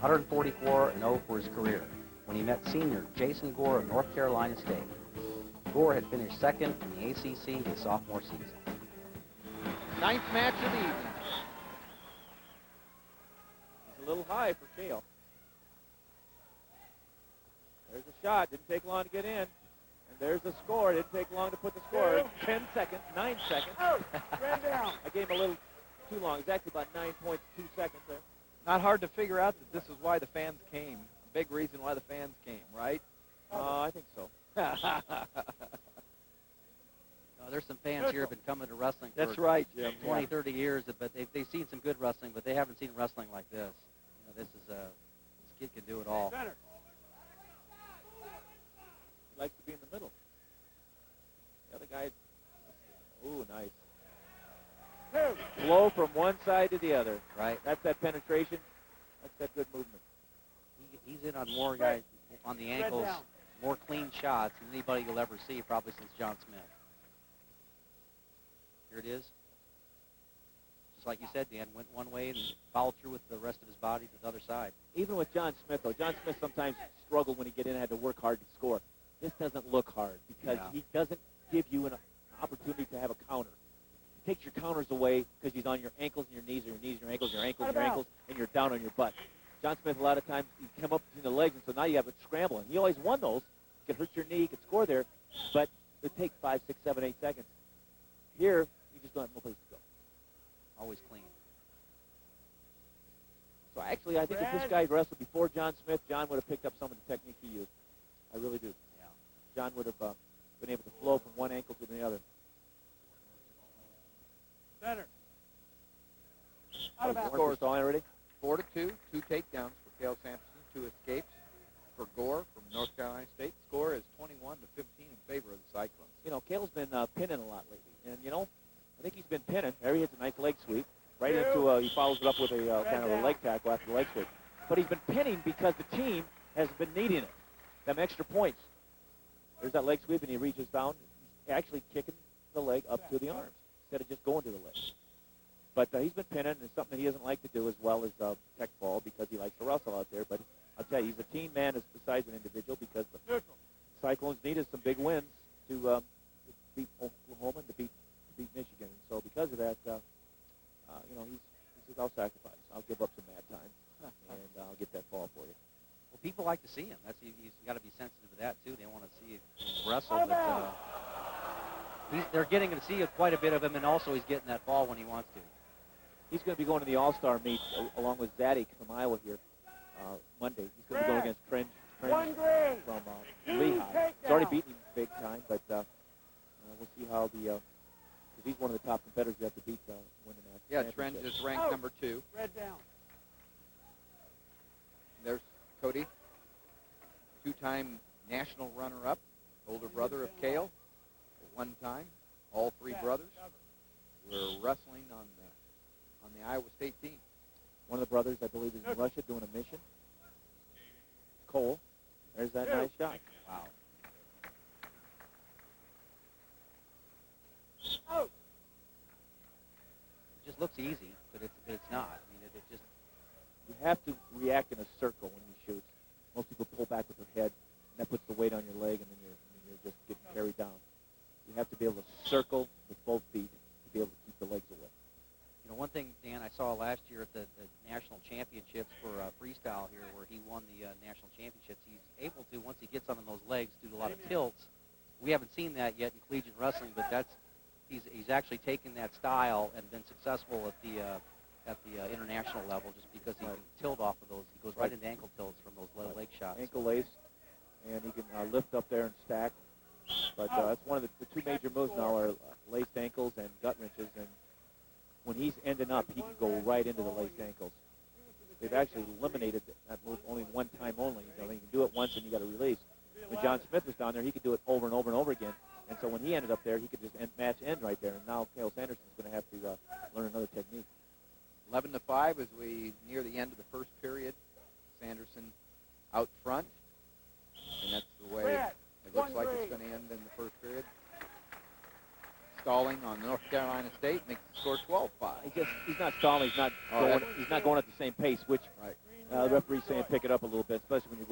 144-0 for his career when he met senior Jason Gore of North Carolina State. Gore had finished second in the ACC his sophomore season. Ninth match of the evening. He's a little high for Cael. There's a shot. Didn't take long to get in. And there's the score. Didn't take long to put the score. 10 seconds, 9 seconds. Down. I gave him a little too long. Exactly about 9.2 seconds there. Not hard to figure out that this is why the fans came. Big reason why the fans came, right? I think so. There's some fans here who have been coming to wrestling That's for right, Jim. 20, 30 years, but they've seen some good wrestling, but they haven't seen wrestling like this. This kid can do it all. Center. He likes to be in the middle. The other guy, ooh, nice. Flow from one side to the other. Right. That's that penetration. That's that good movement. He's in on more guys on the ankles, more clean shots than anybody you'll ever see, probably since John Smith. Here it is. Just like you said, Dan, went one way and followed through with the rest of his body to the other side. Even with John Smith, though, John Smith sometimes struggled when he get in and had to work hard to score. This doesn't look hard because he doesn't give you an opportunity to have a counter. He takes your counters away because he's on your ankles and your knees, or your knees and your ankles, and your ankles and your ankles, and you're down on your butt. John Smith, a lot of times, he come up between the legs, and so now you have a scramble. And he always won those. You could hurt your knee, you could score there, but it takes 5, 6, 7, 8 seconds. Here, you just don't have no place to go. Always clean. So actually, I think if this guy wrestled before John Smith, John would have picked up some of the technique he used. I really do. Yeah. John would have been able to flow from one ankle to the other. Center. Out of bounds. Score is all ready. 4-2, 2 takedowns for Cael Sanderson, 2 escapes for Gore from North Carolina State. Score is 21-15 in favor of the Cyclones. You know, Cael's been pinning a lot lately. And, you know, I think he's been pinning. There he hits a nice leg sweep. Right into he follows it up with a kind of a leg tackle after the leg sweep. But he's been pinning because the team has been needing it. Them extra points. There's that leg sweep, and he reaches down. He's actually kicking the leg up to the arms instead of just going to the leg. But he's been pinning, and it's something he doesn't like to do as well as tech ball because he likes to wrestle out there. But I'll tell you, he's a team man besides an individual because the Cyclones needed some big wins to beat Oklahoma and to beat Michigan. And so because of that, you know, he says, I'll sacrifice. I'll give up some mad time, and I'll get that ball for you. Well, people like to see him. He's got to be sensitive to that, too. They want to see him wrestle. But they're getting to see quite a bit of him, and also he's getting that ball when he wants to. He's going to be going to the All-Star meet along with Zadig from Iowa here Monday. He's going to be going against Trench from Lehigh. He's already beaten him big time, but we'll see how because he's one of the top competitors you have to beat to win the match. Yeah, Trent is ranked number 2. Red down. There's Cody, 2-time national runner-up, older brother of Cael. One time, all 3 brothers were wrestling on the Iowa State team. One of the brothers, I believe, is in Russia doing a mission. Cole, there's that nice shot. Wow. It just looks easy, but it's not. I mean, it just... You have to react in a circle when you shoot. Most people pull back with their head, and that puts the weight on your leg, and then you're just getting carried down. You have to be able to circle with both feet to be able to keep the legs away. You know, one thing, Dan, I saw last year at the national championships for freestyle here, where he won the national championships, he's able to, once he gets on those legs, do a lot of tilts. We haven't seen that yet in collegiate wrestling, but he's actually taken that style and been successful at the international level just because he can tilt off of those. He goes right into ankle tilts from those leg shots. Ankle lace, and he can lift up there and stack. But that's one of the 2 major moves now are laced ankles and gut wrenches. And when he's ending up, he can go right into the laced ankles. They've actually eliminated that move only one time only. You know, you can do it once and you got to release. When John Smith was down there, he could do it over and over and over again. And so when he ended up there, he could just match end right there. And now Cael Sanderson's going to have to learn another technique. 11-5 as we near the end of the first period. Sanderson out front, and that's the way it looks like it's going to end in the first period. Stalling on North Carolina State makes the score 12-5. He's not stalling. He's not going at the same pace, which The referee's saying pick it up a little bit, especially when you're going